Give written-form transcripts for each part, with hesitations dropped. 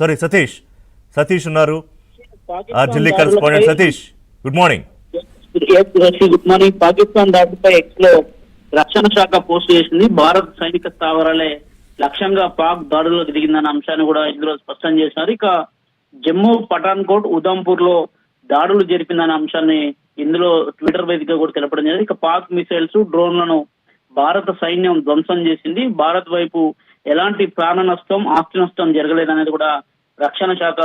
Sorry Satish ఉన్నారు, Delhi Pakistan correspondent Satish. Good morning. Good morning. Pakistan దాడిపై X లో రక్షణ శాఖ పోస్ట్ చేసింది. భారత్ సైనిక స్థావరాలే లక్ష్యంగా పాక్ దాడుల్లో దిగిందన్న అంశాన్ని కూడా ఇందులో స్పష్టం చేశారు. ఇక జమ్మూ, పఠాన్కోట్, ఉదంపూర్ లో దాడులు జరిపిందన్న అంశాన్ని ఇందులో ట్విట్టర్ వేదికగా కూడా తెలపడం జరిగింది. ఇక పాక్ మిసైల్స్, డ్రోన్లను భారత సైన్యం ధ్వంసం చేసింది. భారత్ వైపు ఎలాంటి ప్రాణ నష్టం, ఆస్తి నష్టం జరగలేదనేది కూడా రక్షణ శాఖ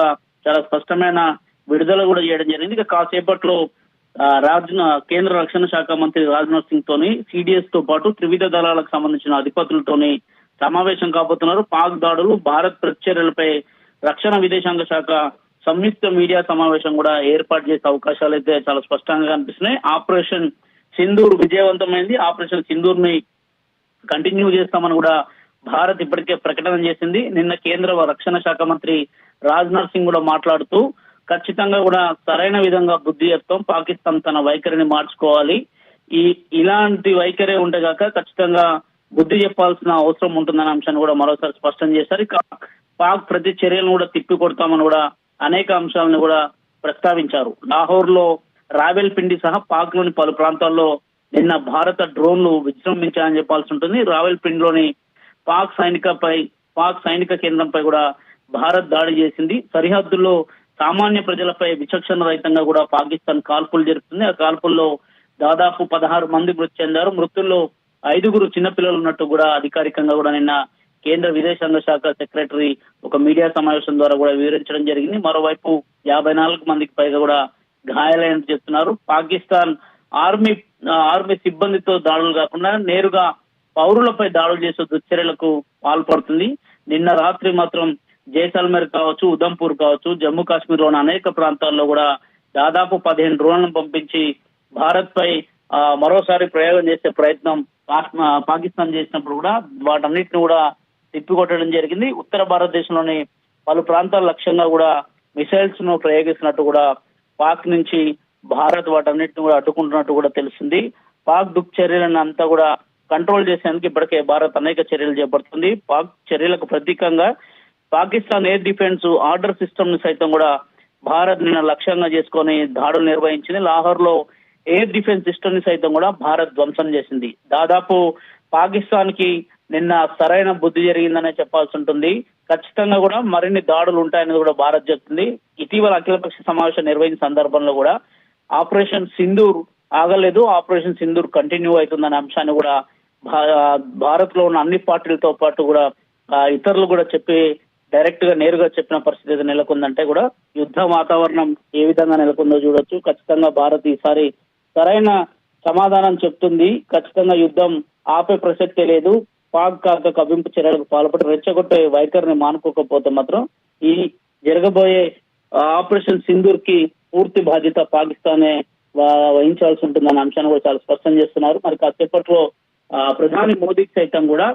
చాలా స్పష్టమైన విడుదల కూడా చేయడం జరిగింది. ఇక కాసేపట్లో కేంద్ర రక్షణ శాఖ మంత్రి రాజ్నాథ్ సింగ్ తోని, సిడిఎస్ తో పాటు త్రివిధ దళాలకు సంబంధించిన అధిపతులతోని సమావేశం కాబోతున్నారు. పాక్ దాడులు, భారత్ ప్రతిచర్యలపై రక్షణ విదేశాంగ శాఖ సంయుక్త మీడియా సమావేశం కూడా ఏర్పాటు చేసే అవకాశాలు అయితే చాలా స్పష్టంగా కనిపిస్తున్నాయి. ఆపరేషన్ సింధూర్ విజయవంతమైంది. ఆపరేషన్ సింధూర్ ని కంటిన్యూ చేస్తామని కూడా భారత్ ఇప్పటికే ప్రకటన చేసింది. నిన్న కేంద్ర రక్షణ శాఖ మంత్రి రాజ్నాథ్ సింగ్ కూడా మాట్లాడుతూ ఖచ్చితంగా కూడా సరైన విధంగా బుద్ధి చెప్తాం, పాకిస్తాన్ తన వైఖరిని మార్చుకోవాలి, ఇలాంటి వైఖరే ఉంటే కాక ఖచ్చితంగా బుద్ధి చెప్పాల్సిన అవసరం ఉంటుందనే అంశాన్ని కూడా మరోసారి స్పష్టం చేశారు. ఇక పాక్ ప్రతి చర్యలను కూడా తిప్పి కొడతామని కూడా అనేక అంశాలను కూడా ప్రస్తావించారు. లాహోర్ లో రావెల్పిండి సహా పాక్ లోని పలు ప్రాంతాల్లో నిన్న భారత డ్రోన్లు విజృంభించాయని చెప్పాల్సి ఉంటుంది. రావెల్పిండిలోని పాక్ సైనిక కేంద్రంపై కూడా భారత్ దాడి చేసింది. సరిహద్దుల్లో సామాన్య ప్రజలపై విచక్షణ రహితంగా కూడా పాకిస్తాన్ కాల్పులు జరుపుతుంది. ఆ కాల్పుల్లో దాదాపు 16 మంది మృతి చెందారు. మృతుల్లో 5 చిన్నపిల్లలు ఉన్నట్టు కూడా అధికారికంగా కూడా నిన్న కేంద్ర విదేశాంగ శాఖ సెక్రటరీ ఒక మీడియా సమావేశం ద్వారా కూడా వివరించడం జరిగింది. మరోవైపు 54 మందికి పైగా కూడా గాయాలైనట్టు చెప్తున్నారు. పాకిస్తాన్ ఆర్మీ సిబ్బందితో దాడులు కాకుండా నేరుగా పౌరులపై దాడులు చేసే దుశ్చర్యలకు పాల్పడుతుంది. నిన్న రాత్రి మాత్రం జైసల్మేర్ కావచ్చు, ఉదంపూర్ కావచ్చు, జమ్మూ కాశ్మీర్ లోని అనేక ప్రాంతాల్లో కూడా దాదాపు 15 డ్రోన్లను పంపించి భారత్ పై మరోసారి ప్రయోగం చేసే ప్రయత్నం పాకిస్తాన్ చేసినప్పుడు కూడా వాటన్నిటిని కూడా తిప్పికొట్టడం జరిగింది. ఉత్తర భారతదేశంలోని పలు ప్రాంతాల లక్ష్యంగా కూడా మిసైల్స్ ను ప్రయోగిస్తున్నట్టు కూడా పాక్ నుంచి భారత్ వాటన్నిటిని కూడా అడ్డుకుంటున్నట్టు కూడా తెలిసింది. పాక్ చర్యలను అంతా కూడా కంట్రోల్ చేసేందుకు ఇప్పటికే భారత్ అనేక చర్యలు చేపడుతుంది. పాక్ చర్యలకు ప్రతీకంగా Pakistan air defence order system ని సైతం కూడా భారత్ నిన్న లక్ష్యంగా చేసుకొని దాడులు నిర్వహించింది. లాహోర్ లో ఎయిర్ డిఫెన్స్ సిస్టమ్ ని సైతం కూడా భారత్ ధ్వంసం చేసింది. దాదాపు పాకిస్తాన్ కి నిన్న సరైన బుద్ధి జరిగిందనే చెప్పాల్సి ఉంటుంది. ఖచ్చితంగా కూడా మరిన్ని దాడులు ఉంటాయని కూడా భారత్ చెప్తుంది. ఇటీవల అఖిలపక్ష సమావేశం నిర్వహించిన సందర్భంలో కూడా ఆపరేషన్ సింధూర్ ఆగలేదు, ఆపరేషన్ సింధూర్ కంటిన్యూ అవుతుందనే అంశాన్ని కూడా భారత్ లో ఉన్న అన్ని పార్టీలతో పాటు కూడా ఇతరులు కూడా డైరెక్ట్ గా నేరుగా చెప్పిన పరిస్థితి నెలకొందంటే కూడా యుద్ధ వాతావరణం ఏ విధంగా నెలకొందో చూడొచ్చు. ఖచ్చితంగా భారత్ ఈసారి సరైన సమాధానం చెప్తుంది. ఖచ్చితంగా యుద్ధం ఆపే ప్రసక్తే లేదు. పాక్ కాక కవ్వింపు చర్యలకు పాల్పడి రెచ్చగొట్టే వైఖరిని మానుకోకపోతే మాత్రం ఈ జరగబోయే ఆపరేషన్ సింధూర్ కి పూర్తి బాధ్యత పాకిస్తానే వహించాల్సి ఉంటుందన్న అంశాన్ని కూడా చాలా స్పష్టం చేస్తున్నారు. మరి కాసేపట్లో ప్రధాని మోదీకి సైతం కూడా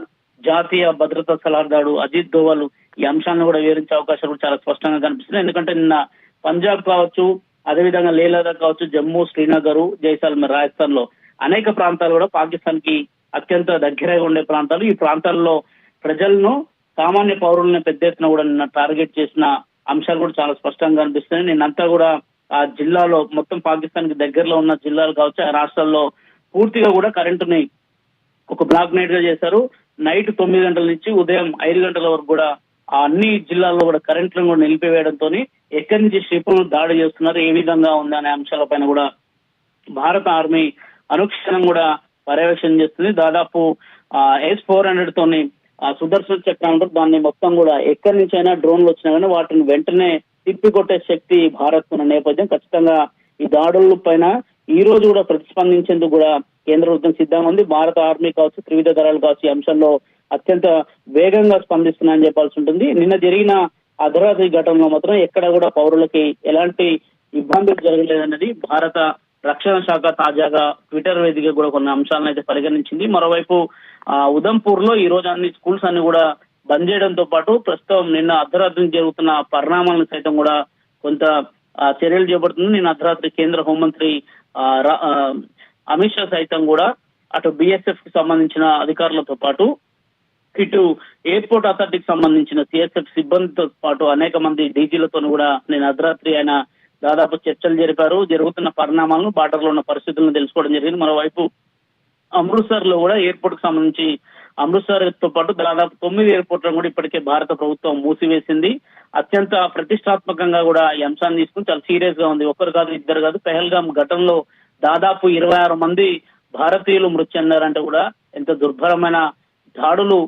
జాతీయ భద్రతా సలహాదారు అజిత్ దోవల్ ఈ అంశాన్ని కూడా వివరించే అవకాశాలు కూడా చాలా స్పష్టంగా కనిపిస్తుంది. ఎందుకంటే నిన్న పంజాబ్ కావచ్చు, అదేవిధంగా లేహ్ లదాఖ్ కావచ్చు, జమ్మూ, శ్రీనగర్, జైసల్మేర్, రాజస్థాన్ లో అనేక ప్రాంతాలు కూడా పాకిస్తాన్ కి అత్యంత దగ్గరగా ఉండే ప్రాంతాలు. ఈ ప్రాంతాల్లో ప్రజలను, సామాన్య పౌరులను పెద్ద ఎత్తున కూడా నిన్న టార్గెట్ చేసిన అంశాలు కూడా చాలా స్పష్టంగా కనిపిస్తున్నాయి. నిన్నంతా కూడా ఆ జిల్లాలో మొత్తం పాకిస్తాన్ కి దగ్గరలో ఉన్న జిల్లాలు కావచ్చు, ఆ రాష్ట్రాల్లో పూర్తిగా కూడా కరెంటుని ఒక బ్లాక్ నైట్ గా చేశారు. నైట్ 9 గంటల నుంచి ఉదయం 5 గంటల వరకు కూడా అన్ని జిల్లాల్లో కూడా కరెంట్లను కూడా నిలిపివేయడంతో ఎక్కడి నుంచి క్షిపణులు దాడి చేస్తున్నారు, ఏ విధంగా ఉంది అనే అంశాలపైన కూడా భారత ఆర్మీ అనుక్షణం కూడా పర్యవేక్షణ చేస్తుంది. దాదాపు S-400 తోని సుదర్శన చక్రం అంటారు, దాన్ని మొత్తం కూడా ఎక్కడి నుంచి అయినా డ్రోన్లు వచ్చినా కానీ వాటిని వెంటనే తిప్పికొట్టే శక్తి భారత్ ఉన్న నేపథ్యం ఖచ్చితంగా ఈ దాడుల పైన ఈ రోజు కూడా ప్రతిస్పందించేందుకు కూడా కేంద్ర ప్రభుత్వం సిద్ధంగా ఉంది. భారత ఆర్మీ కావచ్చు, త్రివిధ దళాలు కావచ్చు, ఈ అంశంలో అత్యంత వేగంగా స్పందిస్తున్నాయని చెప్పాల్సి ఉంటుంది. నిన్న జరిగిన అర్ధరాత్రి ఘటనలో మాత్రం ఎక్కడ కూడా పౌరులకి ఎలాంటి ఇబ్బందులు జరగలేదన్నది భారత రక్షణ శాఖ తాజాగా ట్విట్టర్ వేదిక కూడా కొన్ని అంశాలను అయితే పరిగణించింది. మరోవైపు ఉదంపూర్ లో ఈ రోజు అన్ని స్కూల్స్ అన్ని కూడా బంద్ చేయడంతో పాటు ప్రస్తుతం నిన్న అర్ధరాత్రి జరుగుతున్న పరిణామాలను సైతం కూడా కొంత చర్యలు చేపడుతుంది. నిన్న అర్ధరాత్రి కేంద్ర హోంమంత్రి అమిత్ షా సైతం కూడా అటు బిఎస్ఎఫ్ కి సంబంధించిన అధికారులతో పాటు ఇటు ఎయిర్పోర్ట్ అథారిటీకి సంబంధించిన సిఎస్ఎఫ్ సిబ్బందితో పాటు అనేక మంది డీజీలతో కూడా నేను అర్ధరాత్రి ఆయన దాదాపు చర్చలు జరిపారు. జరుగుతున్న పరిణామాలను, బార్డర్ లో ఉన్న పరిస్థితులను తెలుసుకోవడం జరిగింది. మరోవైపు అమృత్సర్ లో కూడా ఎయిర్పోర్ట్ కు సంబంధించి అమృత్సర్ తో పాటు దాదాపు 9 ఎయిర్పోర్ట్లను కూడా ఇప్పటికే భారత ప్రభుత్వం మూసివేసింది. అత్యంత ప్రతిష్టాత్మకంగా కూడా ఈ అంశాన్ని తీసుకుని చాలా సీరియస్ గా ఉంది. ఒకరు కాదు, ఇద్దరు కాదు, పెహల్గాం ఘటనలో దాదాపు 26 మంది భారతీయులు మృతి చెందారంటే కూడా ఎంత దుర్భరమైన దాడులు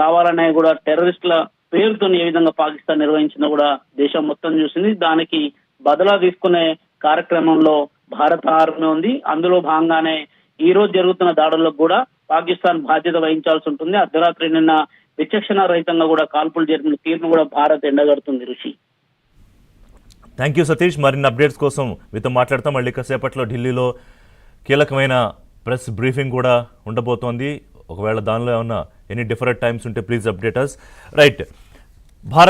కావాలనే కూడా టెర్రరిస్టుల పేరుతో ఏ విధంగా పాకిస్తాన్ నిర్వహించిందో కూడా దేశం మొత్తం చూసింది. దానికి బదలా తీసుకునే కార్యక్రమంలో భారత ఆర్మీ ఉంది. అందులో భాగంగానే ఈ రోజు జరుగుతున్న దాడులకు కూడా పాకిస్తాన్ బాధ్యత వహించాల్సి ఉంటుంది. అర్ధరాత్రి నిన్న విచక్షణ రహితంగా కూడా కాల్పులు జరిపిన తీరును కూడా భారత్ ఎండగడుతుంది. ఋషి, థ్యాంక్ యూ సతీష్. మరిన్ని అప్డేట్స్ కోసం మీతో మాట్లాడతాం. మళ్ళీ కాసేపట్లో ఢిల్లీలో కీలకమైన ప్రెస్ బ్రీఫింగ్ కూడా ఉండబోతోంది. ఒకవేళ దానిలో ఏమన్నా ఎనీ డిఫరెంట్ టైమ్స్ ఉంటే please update us. Right, Bharat